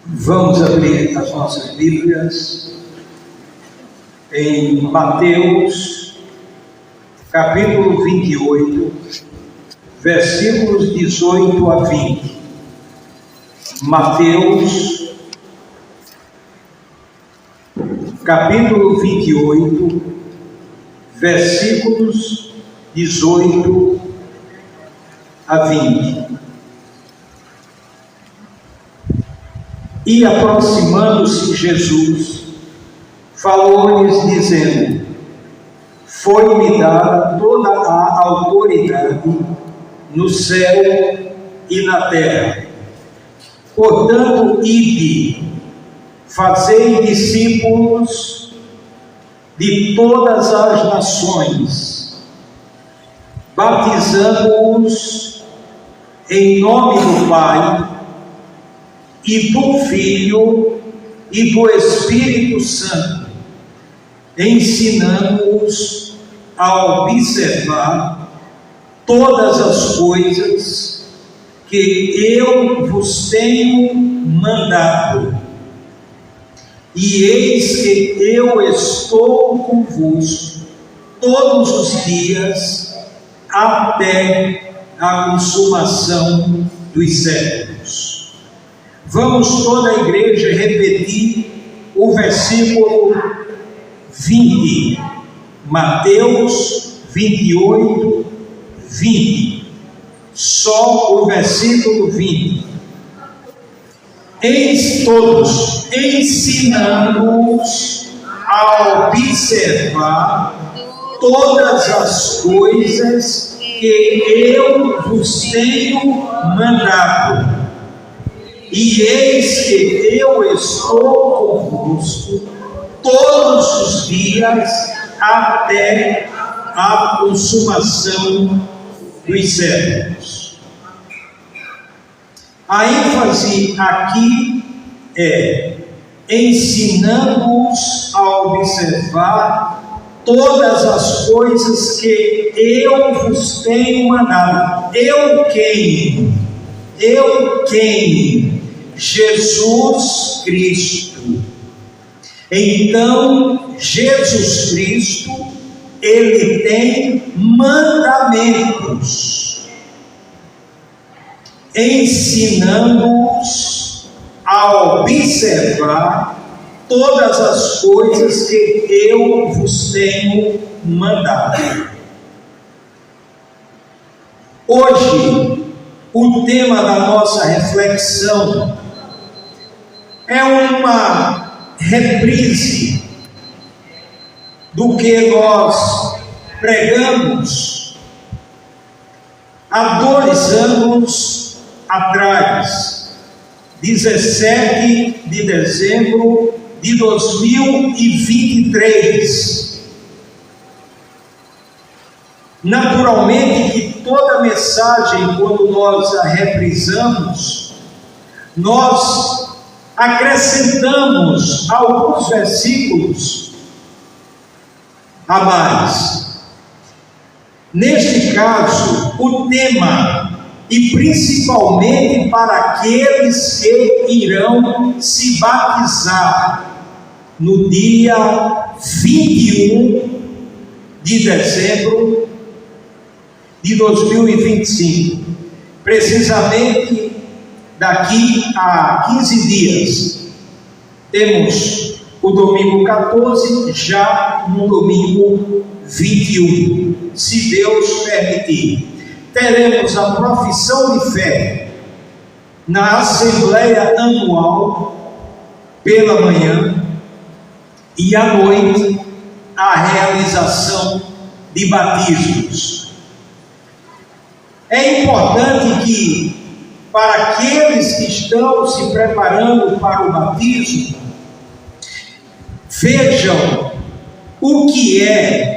Vamos abrir as nossas Bíblias em Mateus, capítulo 28, versículos 18 a 20. Mateus, capítulo 28, versículos 18 a 20. E aproximando-se Jesus, falou-lhes dizendo: foi-me dada toda a autoridade no céu e na terra. Portanto, ide, fazei discípulos de todas as nações, batizando-os em nome do Pai, e do Filho e do Espírito Santo, ensinando-os a observar todas as coisas que eu vos tenho mandado. E eis que eu estou convosco todos os dias até a consumação dos séculos. Vamos toda a igreja repetir o versículo 20, Mateus 28, 20, só o versículo 20. Eis todos, ensinando-os a observar todas as coisas que eu vos tenho mandado. E eis que eu estou convosco todos os dias até a consumação dos séculos. A ênfase aqui é ensinando-os a observar todas as coisas que eu vos tenho mandado. Eu quem? Jesus Cristo. Então, Jesus Cristo, ele tem mandamentos, ensinando-os a observar todas as coisas que eu vos tenho mandado. Hoje, o tema da nossa reflexão é uma reprise do que nós pregamos há 2 anos atrás, 17 de dezembro de 2023. Naturalmente que toda mensagem, quando nós a reprisamos, nós acrescentamos alguns versículos a mais. Neste caso, o tema, e principalmente para aqueles que irão se batizar no dia 21 de dezembro de 2025, precisamente daqui a 15 dias, temos o domingo 14, já no domingo 21, se Deus permitir. Teremos a profissão de fé na Assembleia Anual pela manhã e à noite a realização de batismos. É importante que, para aqueles que estão se preparando para o batismo, vejam o que é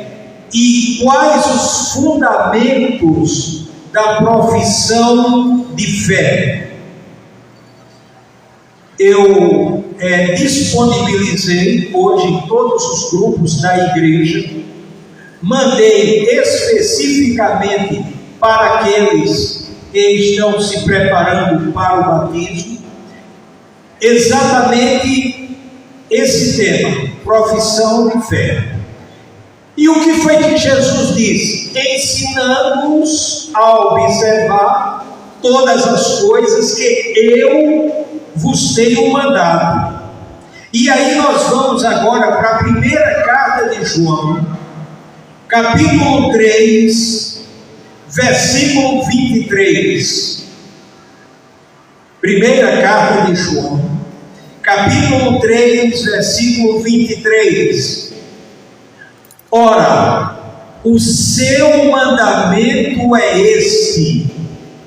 e quais os fundamentos da profissão de fé. Eu disponibilizei hoje em todos os grupos da igreja, mandei especificamente para aqueles que estão se preparando para o batismo, exatamente esse tema, profissão de fé. E o que foi que Jesus disse? Ensinando-nos a observar todas as coisas que eu vos tenho mandado. E aí nós vamos agora para a primeira carta de João, capítulo 3, versículo 23. Primeira carta de João, capítulo 3, versículo 23. Ora, o seu mandamento é este,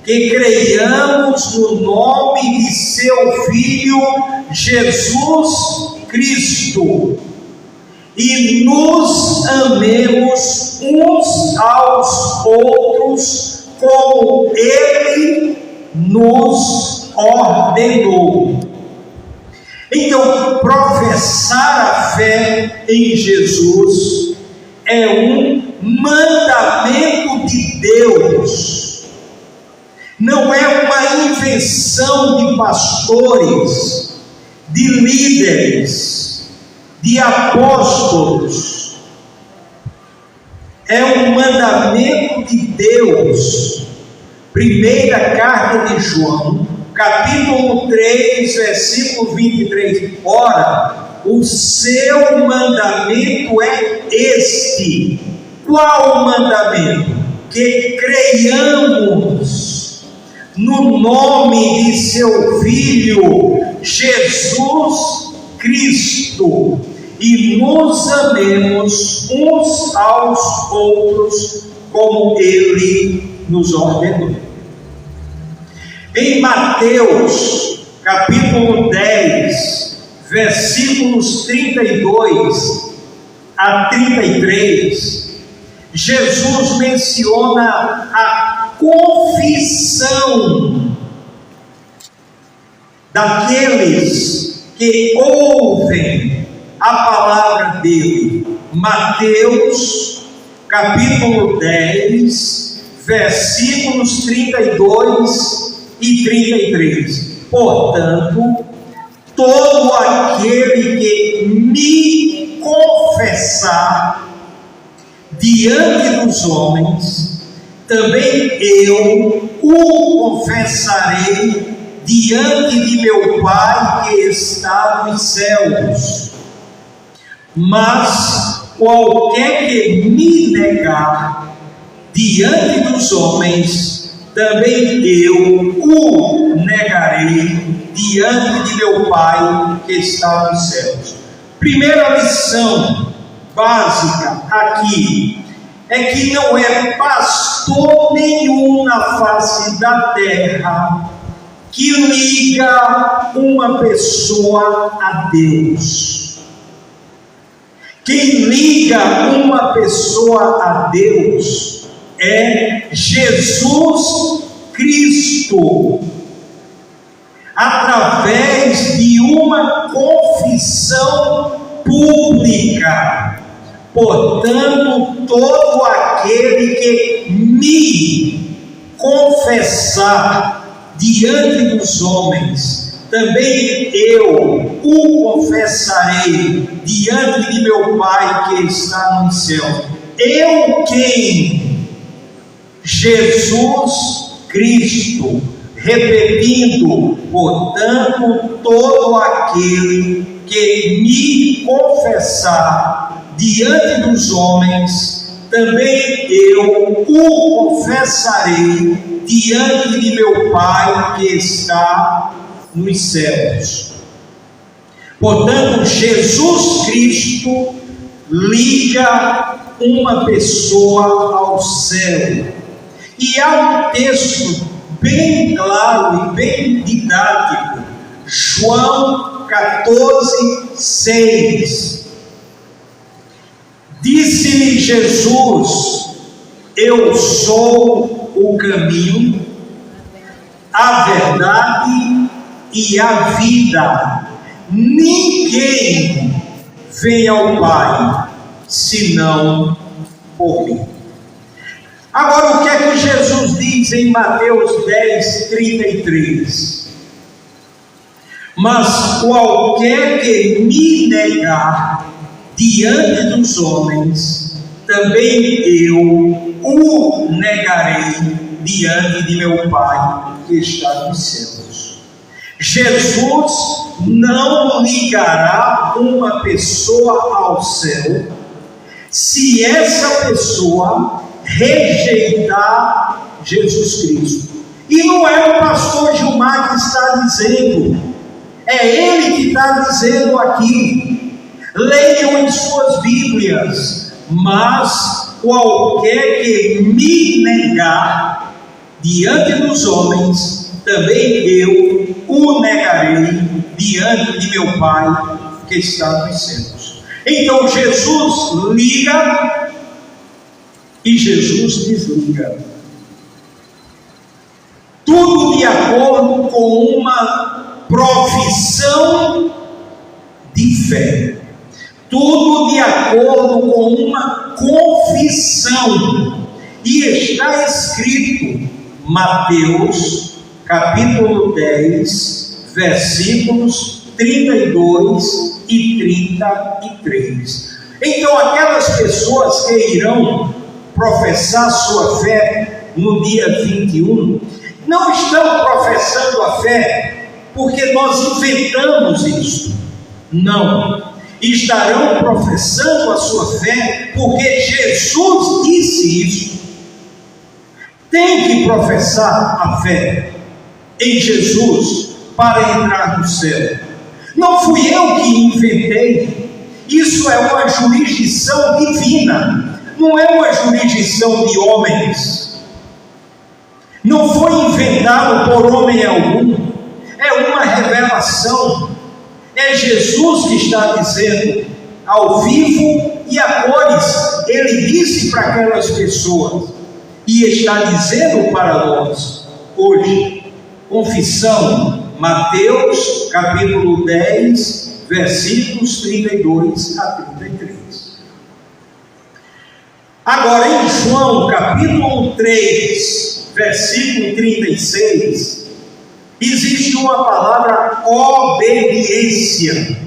que creiamos no nome de seu Filho Jesus Cristo e nos amemos uns aos outros como Ele nos ordenou. Então, professar a fé em Jesus é um mandamento de Deus, não é uma invenção de pastores, de líderes, de apóstolos, é um mandamento de Deus. Primeira carta de João, capítulo 3, versículo 23. Ora, o seu mandamento é este. Qual o mandamento? Que creiamos no nome de seu Filho Jesus Cristo e nos amemos uns aos outros como Ele nos ordenou. Em Mateus capítulo 10, versículos 32 a 33, Jesus menciona a confissão daqueles que ouvem a palavra dele. Mateus capítulo 10, versículos 32 e 33. Portanto, todo aquele que me confessar diante dos homens, também eu o confessarei diante de meu Pai que está nos céus. Mas qualquer que me negar diante dos homens, também eu o negarei diante de meu Pai que está nos céus. Primeira lição básica aqui é que não é pastor nenhum na face da terra que liga uma pessoa a Deus. Quem liga uma pessoa a Deus é Jesus Cristo, através de uma confissão pública. Portanto, todo aquele que me confessar diante dos homens, também eu o confessarei diante de meu Pai que está no céu. Eu quem? Jesus Cristo. Repetindo, portanto, todo aquele que me confessar diante dos homens, também eu o confessarei diante de meu Pai que está nos céus. Portanto, Jesus Cristo liga uma pessoa ao céu. E há um texto bem claro e bem didático, João 14, 6. Disse-lhe Jesus: eu sou o caminho, a verdade e a vida. Ninguém vem ao Pai senão por mim. Agora, o que é que Jesus diz em Mateus 10, 33? Mas qualquer que me negar diante dos homens, também eu o negarei diante de meu Pai que está nos céus. Jesus não ligará uma pessoa ao céu se essa pessoa rejeitar Jesus Cristo. E não é o pastor Gilmar que está dizendo, é ele que está dizendo aqui. Leiam em suas Bíblias. Mas qualquer que me negar diante dos homens, também eu o negarei diante de meu Pai que está nos céus. Então Jesus liga e Jesus desliga. Tudo de acordo com uma profissão de fé. Tudo de acordo com uma confissão. E está escrito, Mateus, capítulo 10, versículos 32 e 33. Então, aquelas pessoas que irão professar sua fé no dia 21, não estão professando a fé porque nós inventamos isso. Não. Estarão professando a sua fé porque Jesus disse isso. Tem que professar a fé em Jesus para entrar no céu. Não fui eu que inventei. Isso é uma jurisdição divina. Não é uma jurisdição de homens. Não foi inventado por homem algum. É uma revelação. É Jesus que está dizendo ao vivo e a cores. Ele disse para aquelas pessoas e está dizendo para nós hoje. Confissão, Mateus capítulo 10, versículos 32 a 33. Agora em João capítulo 3, versículo 36, existe uma palavra obediência.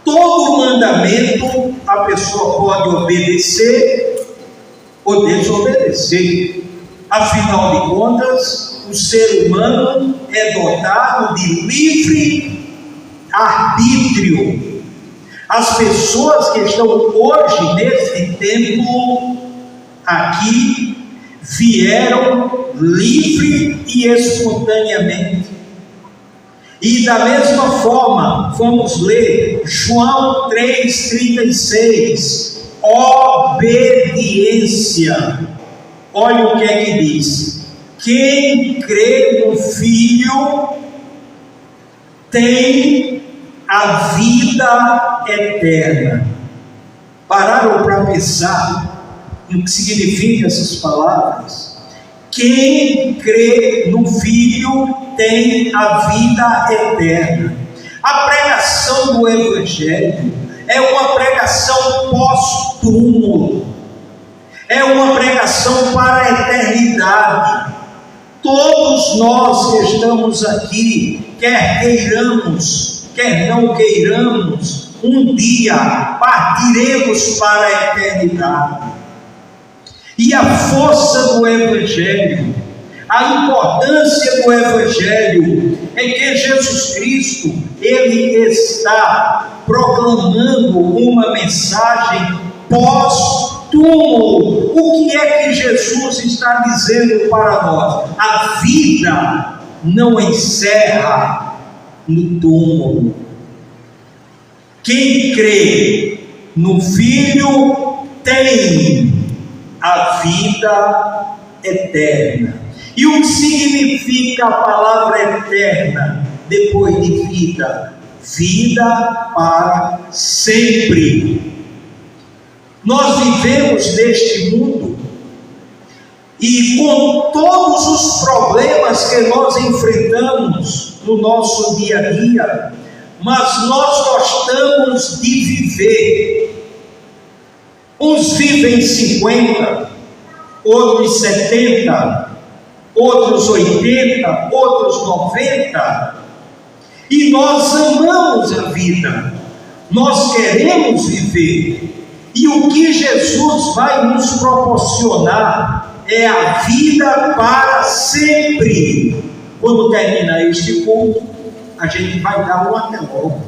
Todo mandamento a pessoa pode obedecer ou desobedecer. Afinal de contas, o ser humano é dotado de livre arbítrio. As pessoas que estão hoje nesse tempo aqui vieram livre e espontaneamente. E da mesma forma, vamos ler João 3,36, obediência. Olha o que é que diz: quem crê no Filho tem a vida eterna. Pararam para pensar no que significam essas palavras? Quem crê no Filho tem a vida eterna. A pregação do Evangelho é uma pregação pós-túmulo, é uma pregação para a eternidade. Todos nós que estamos aqui, quer queiramos, quer não queiramos, um dia partiremos para a eternidade. E a força do Evangelho, a importância do Evangelho é que Jesus Cristo, Ele está proclamando uma mensagem pós-túmulo. O que é que Jesus está dizendo para nós? A vida não encerra no túmulo. Quem crê no Filho tem a vida eterna. E o que significa a palavra eterna depois de vida? Vida para sempre. Nós vivemos neste mundo e com todos os problemas que nós enfrentamos no nosso dia a dia, mas nós gostamos de viver. Uns vivem 50, outros 70, outros 80, outros 90, e nós amamos a vida, nós queremos viver, e o que Jesus vai nos proporcionar é a vida para sempre. Quando terminar este culto, a gente vai dar um até logo,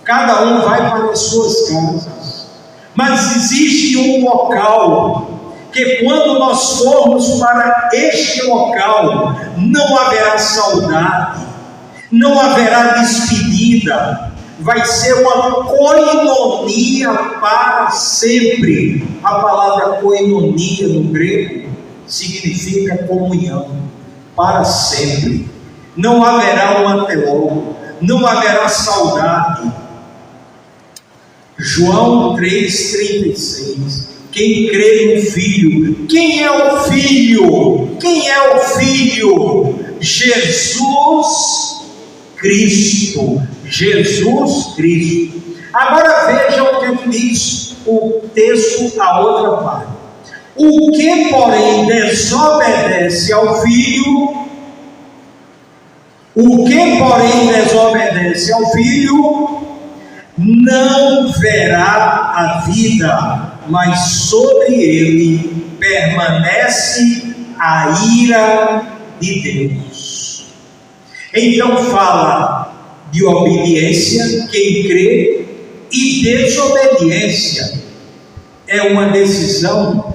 cada um vai para as suas casas, mas existe um local que quando nós formos para este local, não haverá saudade, não haverá despedida, vai ser uma koinonia para sempre. A palavra koinonia no grego significa comunhão, para sempre. Não haverá um até logo, não haverá saudade. João 3,36. Quem crê no Filho, quem é o Filho? Quem é o Filho? Jesus Cristo. Jesus Cristo. Agora veja o que diz o texto, a outra parte. O que, porém, desobedece ao Filho, não verá a vida, mas sobre ele permanece a ira de Deus. Então fala de obediência, quem crê, e desobediência é uma decisão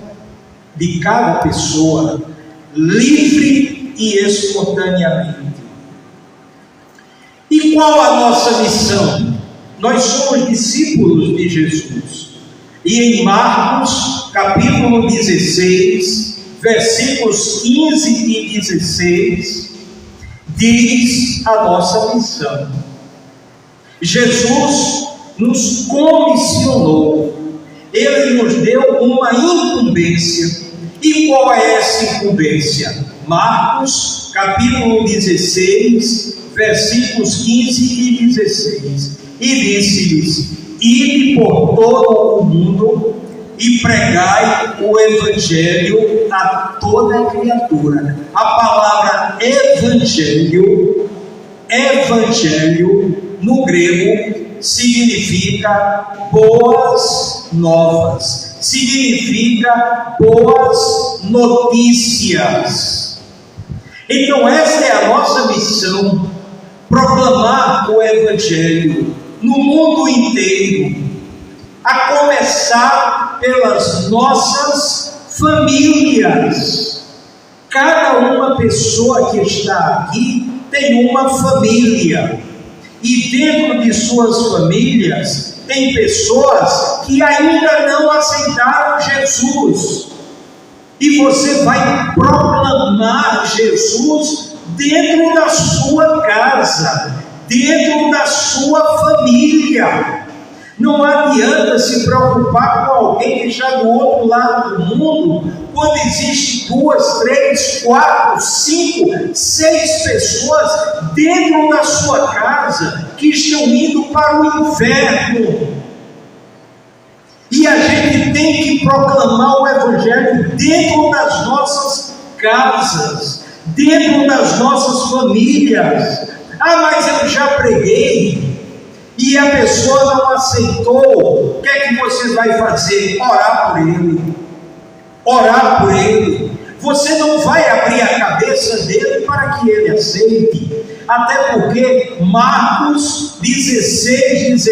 de cada pessoa, livre e espontaneamente. E qual a nossa missão? Nós somos discípulos de Jesus. E em Marcos, capítulo 16, versículos 15 e 16, diz a nossa missão. Jesus nos comissionou, Ele nos deu uma incumbência. E qual é essa incumbência? Marcos, capítulo 16, versículos 15 e 16. E disse-lhes: ide por todo o mundo e pregai o Evangelho a toda criatura. A palavra Evangelho no grego significa boas novas, significa boas notícias. Então essa é a nossa missão, proclamar o Evangelho no mundo inteiro, a começar pelas nossas famílias. Cada uma pessoa que está aqui tem uma família, e dentro de suas famílias tem pessoas que ainda não aceitaram Jesus, e você vai proclamar Jesus dentro da sua casa, dentro da sua família. Não adianta se preocupar com alguém que está do outro lado do mundo, quando existe 2, 3, 4, 5, 6 pessoas dentro da sua casa que estão indo para o inferno. E a gente tem que proclamar o Evangelho dentro das nossas casas, dentro das nossas famílias. Ah, mas eu já preguei e a pessoa não aceitou. O que é que você vai fazer? Orar por ele. Orar por ele. Você não vai abrir a cabeça dele para que ele aceite. Até porque Marcos 16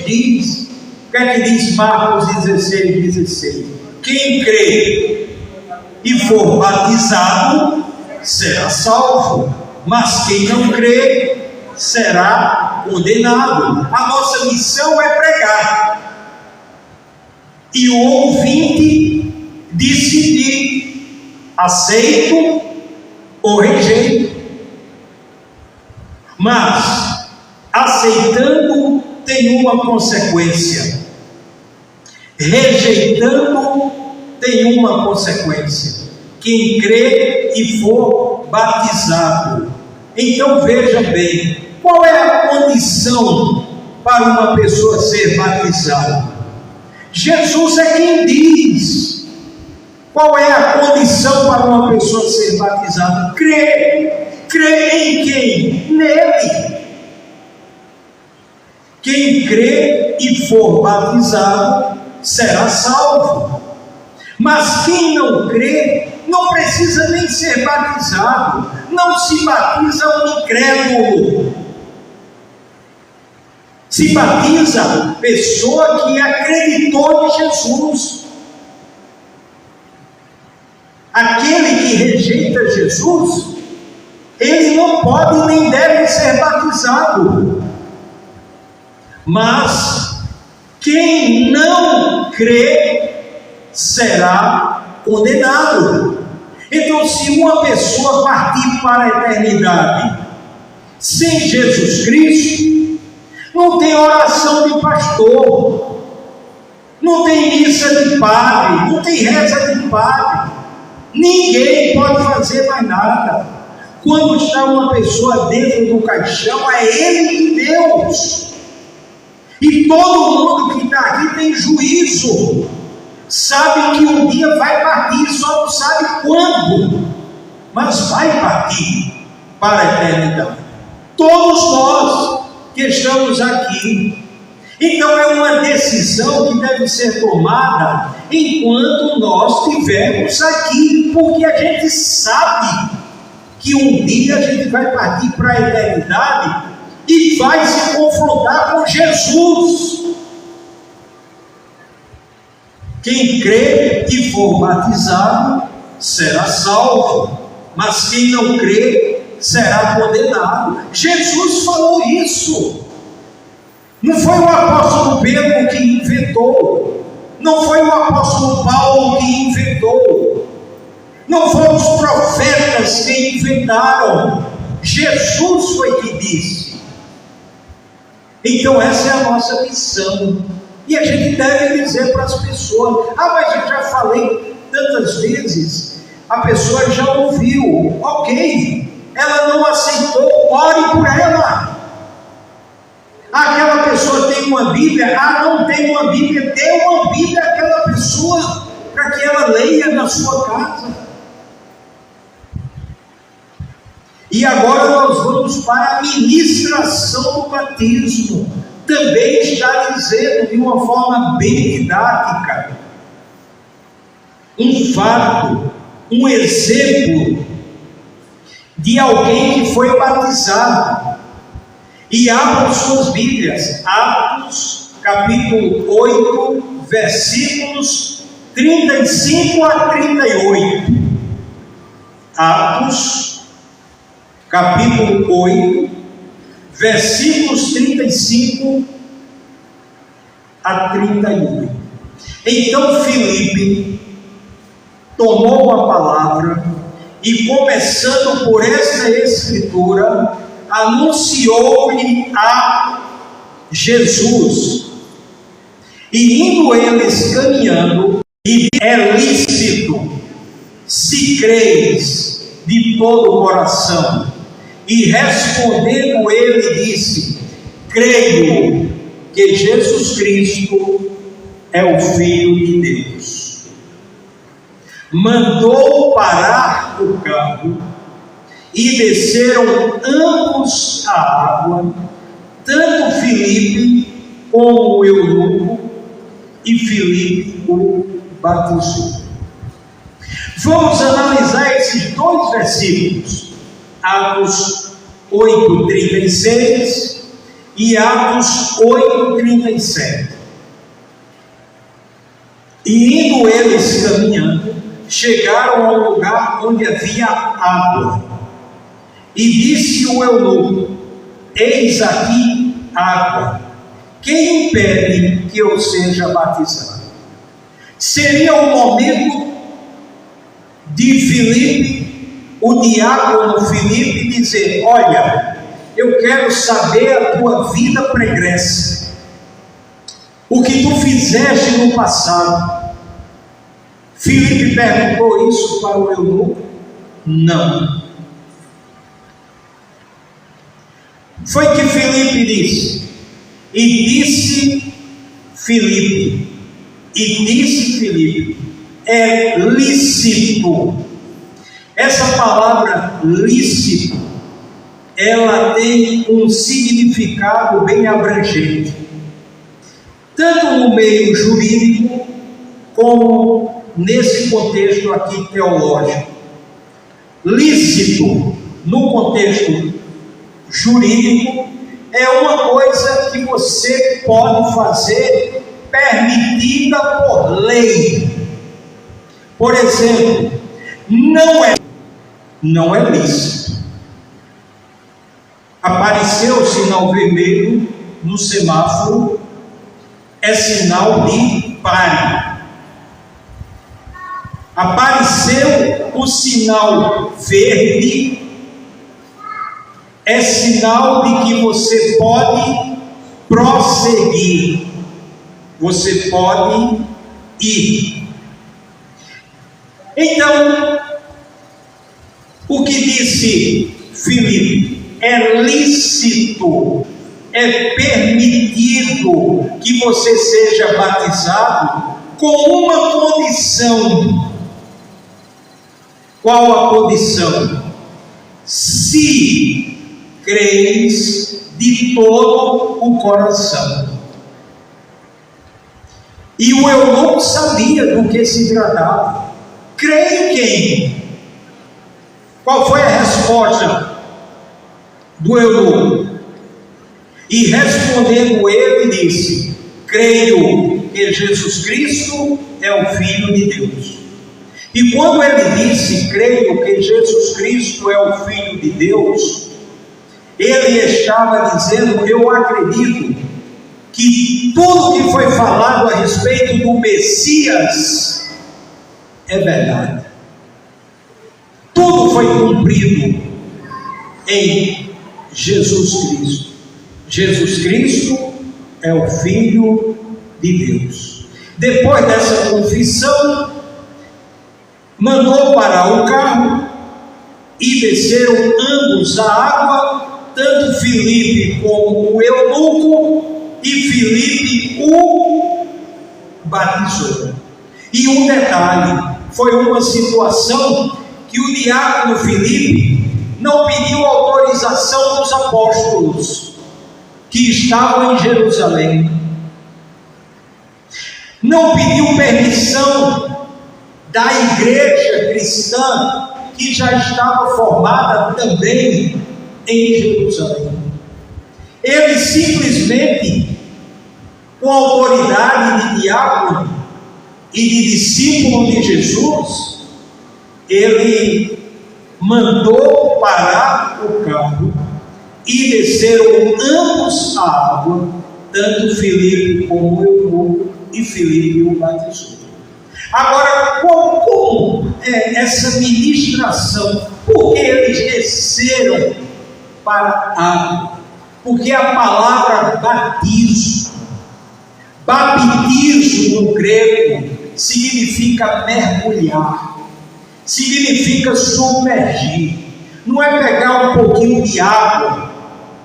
diz. O que é que diz Marcos 16? Quem crê e for batizado será salvo, mas quem não crê será condenado. A nossa missão é pregar e o ouvinte decidir: aceito ou rejeito. Mas aceitando tem uma consequência, rejeitando tem uma consequência. Quem crê e for batizado. Então veja bem, qual é a condição para uma pessoa ser batizada? Jesus é quem diz. Qual é a condição para uma pessoa ser batizada? Crer. Crer em quem? Nele. Quem crê e for batizado será salvo. Mas quem não crê não precisa nem ser batizado. Não se batiza um incrédulo. Se batiza a pessoa que acreditou em Jesus. Aquele que rejeita Jesus, ele não pode nem deve ser batizado. Mas quem não crê será condenado. Então, se uma pessoa partir para a eternidade sem Jesus Cristo, não tem oração de pastor, não tem missa de padre, não tem reza de padre, ninguém pode fazer mais nada. Quando está uma pessoa dentro do caixão, é ele e Deus. E todo mundo que está aqui tem juízo, sabe que um dia vai partir, só não sabe quando, mas vai partir para a eternidade. Todos nós que estamos aqui. Então é uma decisão que deve ser tomada enquanto nós estivermos aqui, porque a gente sabe que um dia a gente vai partir para a eternidade e vai se confrontar com Jesus. Quem crê e for batizado será salvo, mas quem não crê será condenado. Jesus falou isso. Não foi o apóstolo Pedro que inventou, não foi o apóstolo Paulo que inventou, não foram os profetas que inventaram, Jesus foi que disse. Então essa é a nossa missão, e a gente deve dizer para as pessoas: ah, mas eu já falei tantas vezes, a pessoa já ouviu, ok, ela não aceitou, ore por ela. Aquela pessoa tem uma Bíblia, não tem uma Bíblia, dê uma Bíblia àquela pessoa, para que ela leia na sua casa. E agora nós vamos para a ministração do batismo, também está dizendo de uma forma bem didática, um fato, um exemplo de alguém que foi batizado. E abram suas Bíblias, Atos, capítulo 8, versículos 35 a 38. Atos, capítulo 8, versículos 35 a 38. Então Filipe tomou a palavra e, começando por esta escritura, anunciou-lhe a Jesus. E indo eles caminhando, e é lícito, se creis de todo o coração. E respondendo ele disse: creio que Jesus Cristo é o Filho de Deus. Mandou parar o carro e desceram ambos à água, tanto Filipe como o eunuco, e Filipe o batizou. Vamos analisar esses dois versículos, Atos 8:36 e Atos 8:37. E indo eles caminhando, chegaram ao lugar onde havia água. E disse o eunuco: eis aqui água, quem impede que eu seja batizado? Seria o momento de Filipe, o diácono Filipe, dizer: olha, eu quero saber a tua vida pregressa, o que tu fizeste no passado. Filipe perguntou isso para o eunuco? Não. Foi que Filipe disse, e disse Filipe, é lícito. Essa palavra lícito ela tem um significado bem abrangente, tanto no meio jurídico, como nesse contexto aqui teológico. Lícito, no contexto jurídico, é uma coisa que você pode fazer permitida por lei. Por exemplo, não é lícito. Apareceu o sinal vermelho no semáforo, é sinal de pare. Apareceu o sinal verde, é sinal de que você pode prosseguir, você pode ir. Então, o que disse Filipe? É lícito, é permitido que você seja batizado com uma condição. Qual a condição? Se creis de todo o coração. E o eunuco sabia do que se tratava. Crê em quem? Qual foi a resposta do eunuco? E respondendo ele, disse: creio que Jesus Cristo é o Filho de Deus. E quando ele disse, creio que Jesus Cristo é o Filho de Deus, ele estava dizendo: eu acredito que tudo que foi falado a respeito do Messias é verdade. Tudo foi cumprido em Jesus Cristo. Jesus Cristo é o Filho de Deus. Depois dessa confissão, mandou parar o carro e desceram ambos à água, tanto Filipe como o eunuco, e Filipe o batizou. E um detalhe, foi uma situação que o diácono Filipe não pediu autorização dos apóstolos que estavam em Jerusalém, não pediu permissão da igreja cristã que já estava formada também em Jerusalém. Ele simplesmente, com a autoridade de diácono e de discípulo de Jesus, ele mandou parar o carro e desceram ambos a água, tanto Filipe como o eunuco, e Filipe o batizou. Agora, como é essa ministração? Por que eles desceram para a água? Porque a palavra baptismo no grego significa mergulhar, significa submergir. Não é pegar um pouquinho de água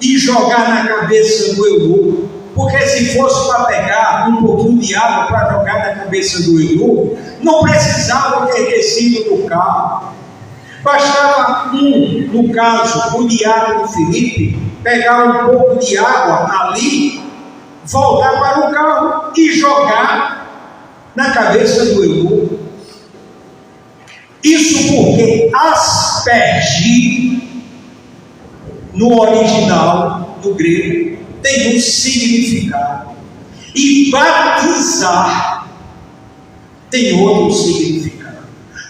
e jogar na cabeça do eunuco, porque se fosse para pegar um pouquinho de água para jogar na cabeça do eunuco, não precisava ter descido do carro. Bastava no caso, o diácono Filipe, pegar um pouco de água ali, voltar para o carro e jogar na cabeça do eunuco. Isso porque aspergir, no original, no grego, tem um significado, e batizar tem outro significado.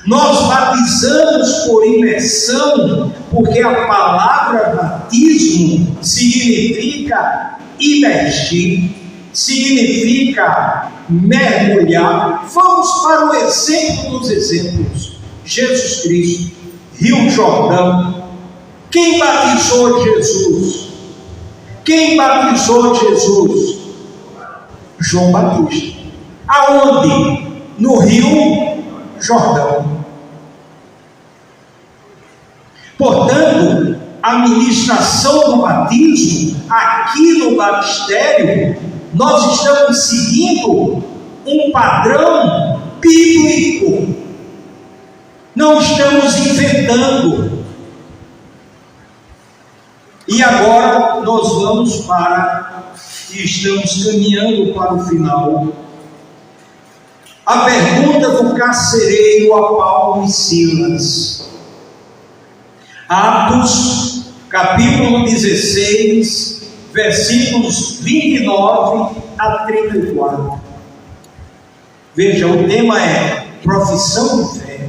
Nós batizamos por imersão, porque a palavra batismo significa imergir, significa mergulhar. Vamos para o exemplo dos exemplos. Jesus Cristo, Rio Jordão. Quem batizou Jesus? Quem batizou Jesus? João Batista. Aonde? No Rio Jordão. Portanto, a ministração do batismo, aqui no batistério, nós estamos seguindo um padrão bíblico. Não estamos inventando. E agora nós vamos estamos caminhando para o final. A pergunta do carcereiro a Paulo e Silas. Atos, capítulo 16, versículos 29 a 34. Veja, o tema é profissão de fé.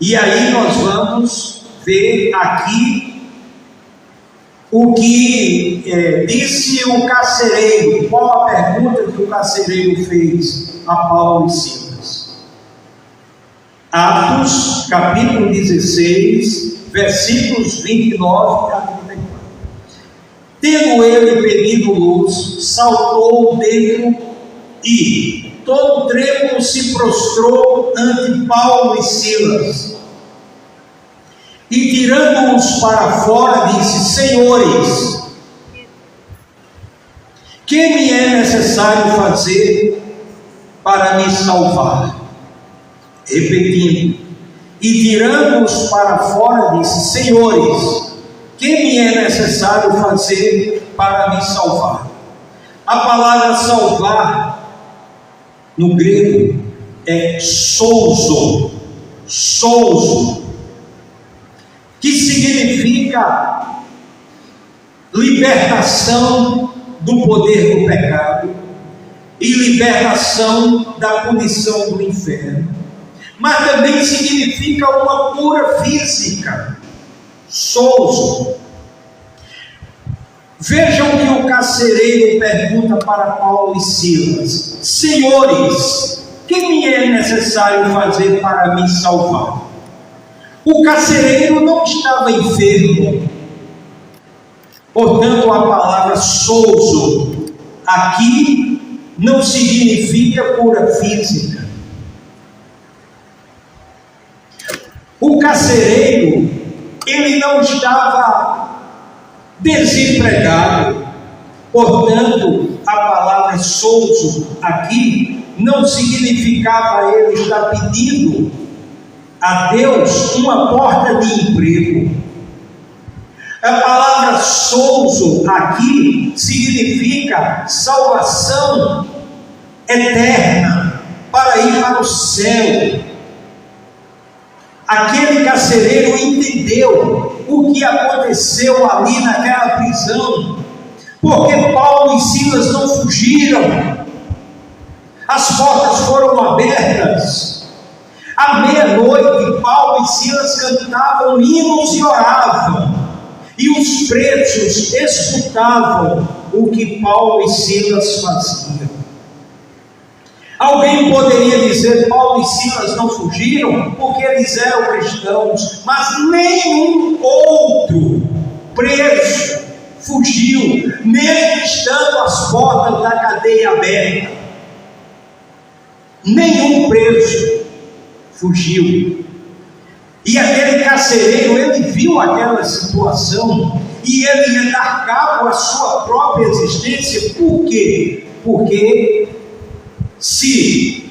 E aí nós vamos ver aqui o que disse o carcereiro. Qual a pergunta que o carcereiro fez a Paulo e Silas? Atos, capítulo 16, versículos 29 a 34. Tendo ele pedido luz, saltou dentro e, todo trêmulo, se prostrou ante Paulo e Silas. E tirando-os para fora, disse: Senhores, que me é necessário fazer para me salvar? Repetindo, e tirando-os para fora, disse: Senhores, que me é necessário fazer para me salvar? A palavra salvar, no grego, é souzo, que significa libertação do poder do pecado e libertação da punição do inferno, mas também significa uma cura física. Souzo. Vejam que o carcereiro pergunta para Paulo e Silas: Senhores, que me é necessário fazer para me salvar? O carcereiro não estava enfermo. Portanto, a palavra souzo aqui não significa cura física. O carcereiro, ele não estava desempregado. Portanto, a palavra souzo aqui não significava ele estar pedindo a Deus uma porta de emprego. A palavra souzo aqui significa salvação eterna, para ir para o céu. Aquele carcereiro entendeu o que aconteceu ali naquela prisão, porque Paulo e Silas não fugiram, as portas foram abertas. À meia-noite, Paulo e Silas cantavam hinos e oravam, e os presos escutavam o que Paulo e Silas faziam. Alguém poderia dizer: Paulo e Silas não fugiram porque eles eram cristãos, mas nenhum outro preso fugiu, mesmo estando as portas da cadeia abertas. Nenhum preso fugiu. E aquele carcereiro, ele viu aquela situação e ele ia dar cabo à sua própria existência. Por quê? Porque se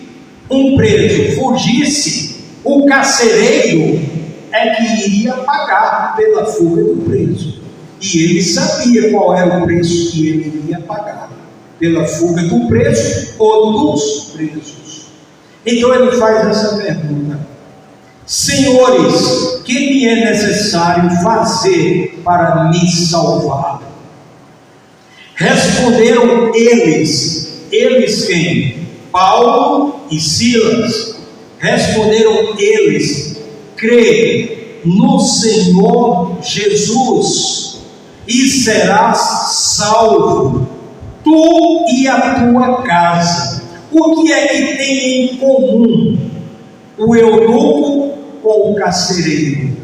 um preso fugisse, o carcereiro é que iria pagar pela fuga do preso. E ele sabia qual era o preço que ele iria pagar pela fuga do preso ou dos presos. Então ele faz essa pergunta: Senhores, que me é necessário fazer para me salvar? Responderam eles quem? Paulo e Silas. Responderam eles: crê no Senhor Jesus e serás salvo, tu e a tua casa. O que é que tem em comum o eunuco com o carcereiro?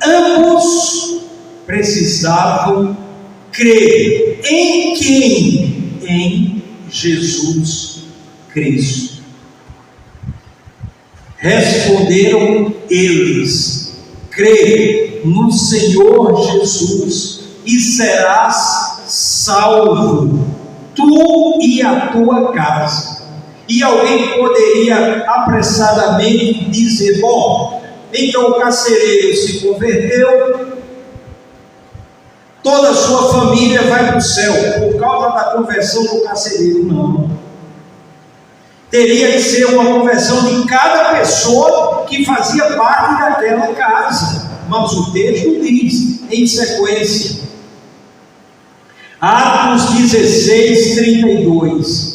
Ambos precisavam crer. Em quem? Em Jesus Cristo. Responderam eles: crê no Senhor Jesus e serás salvo, tu e a tua casa. E alguém poderia apressadamente dizer: bom, então o carcereiro se converteu, toda a sua família vai para o céu por causa da conversão do carcereiro. Não. Teria que ser uma conversão de cada pessoa que fazia parte daquela casa. Mas o texto diz, em sequência, Atos 16, 32.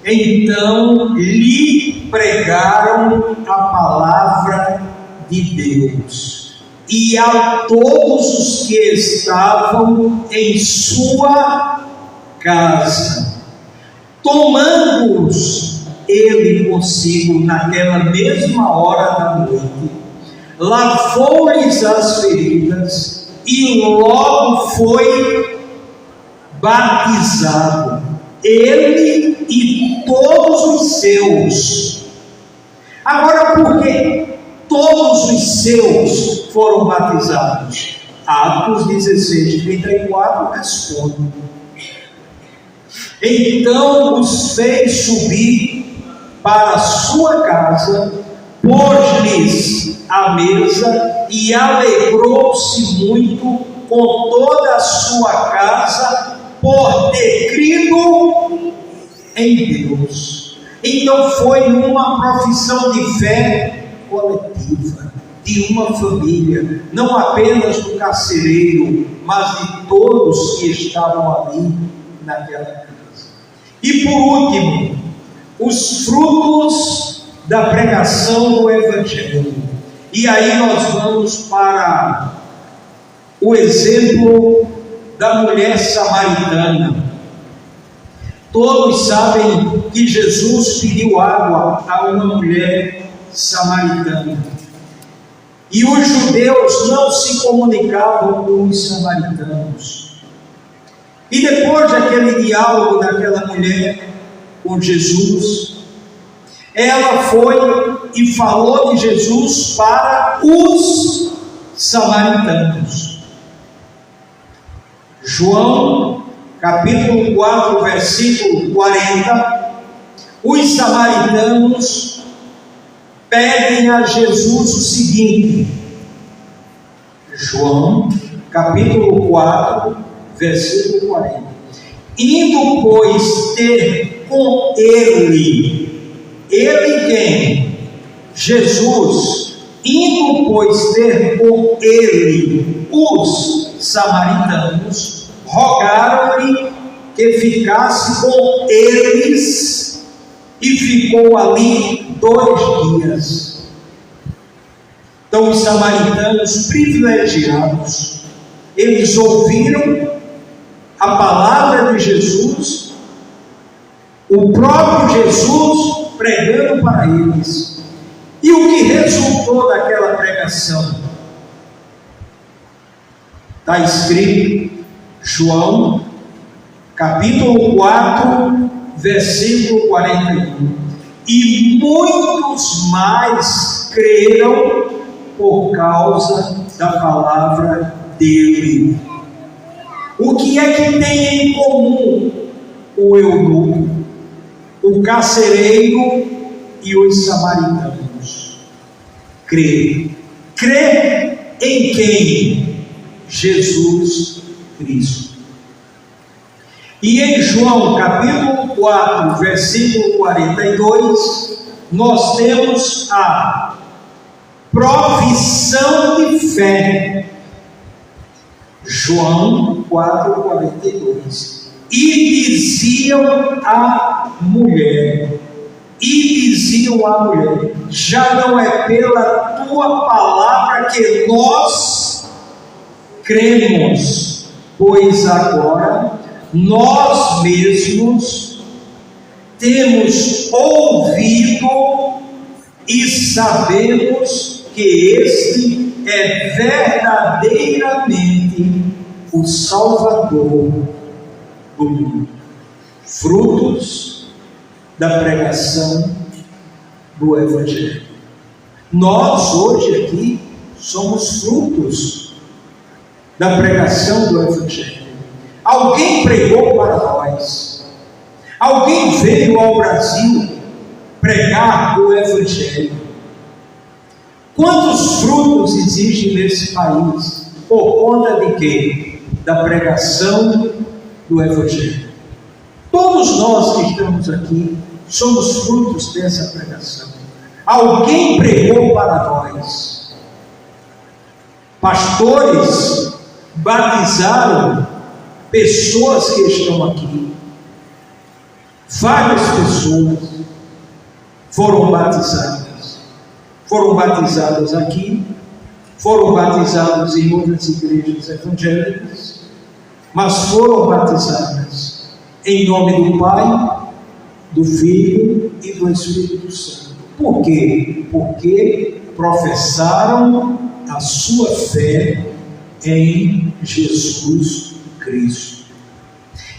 Então lhe pregaram a palavra de Deus, e a todos os que estavam em sua casa, tomando-os ele consigo naquela mesma hora da noite, lavou-lhes as feridas e logo foi batizado, ele e todos os seus. Agora, por que todos os seus foram batizados? Atos 16, 34 responde: então os fez subir para a sua casa, pôs-lhes a mesa e alegrou-se muito com toda a sua casa por ter crido em Deus. Então foi uma profissão de fé coletiva, de uma família, não apenas do carcereiro, mas de todos que estavam ali naquela casa. E por último, os frutos da pregação do Evangelho. E aí nós vamos para o exemplo da mulher samaritana. Todos sabem que Jesus pediu água a uma mulher samaritana. E os judeus não se comunicavam com os samaritanos. E depois daquele diálogo daquela mulher com Jesus, ela foi e falou de Jesus para os samaritanos. João, capítulo 4, versículo 40, os samaritanos pedem a Jesus o seguinte. João, capítulo 4, versículo 40. Indo, pois, ter com ele quem? Jesus. Indo, pois, ter com ele os samaritanos, rogaram-lhe que ficasse com eles, e ficou ali 2 dias. Então os samaritanos privilegiados, eles ouviram a palavra de Jesus, o próprio Jesus pregando para eles. E o que resultou daquela pregação? Está escrito, João, capítulo 4, versículo 41. E muitos mais creram por causa da palavra dele. O que é que tem em comum o eunuco, o carcereiro e os samaritanos? Crer. Crer em quem? Jesus Cristo. E em João capítulo 4, versículo 42, nós temos a profissão de fé. João 4, 42. E diziam à mulher, já não é pela tua palavra que nós cremos, pois agora nós mesmos temos ouvido e sabemos que este é verdadeiramente o Salvador do mundo. Frutos da pregação do Evangelho. Nós hoje aqui somos frutos da pregação do Evangelho. Alguém pregou para nós. Alguém veio ao Brasil pregar o Evangelho. Quantos frutos existem nesse país? Por conta de quê? da pregação do Evangelho. Todos nós que estamos aqui somos frutos dessa pregação. Alguém pregou para nós. Pastores batizaram pessoas que estão aqui. Várias pessoas foram batizadas. Foram batizadas aqui, foram batizadas em outras igrejas evangélicas, mas foram batizadas em nome do Pai, do Filho e do Espírito Santo. Por quê? Porque professaram a sua fé em Jesus Cristo.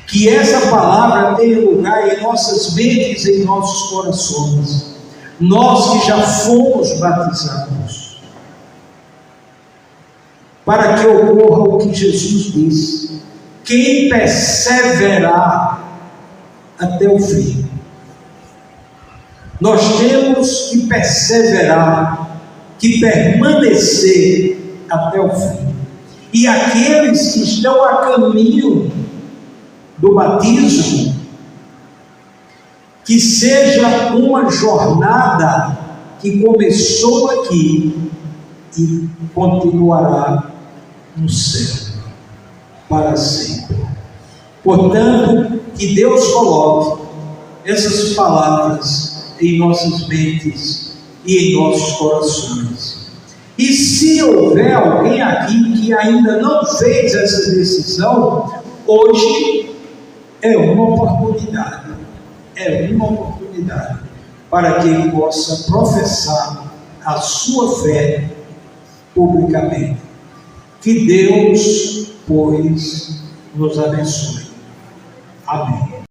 Que essa palavra tenha lugar em nossas mentes e em nossos corações. Nós que já fomos batizados, para que ocorra o que Jesus disse: quem perseverar até o fim. Nós temos que perseverar, que permanecer até o fim. E aqueles que estão a caminho do batismo, que seja uma jornada que começou aqui e continuará no céu para sempre. Portanto, que Deus coloque essas palavras em nossas mentes e em nossos corações. E se houver alguém aqui que ainda não fez essa decisão, hoje é uma oportunidade. É uma oportunidade para que ele possa professar a sua fé publicamente. Que Deus, pois, nos abençoe. Amém.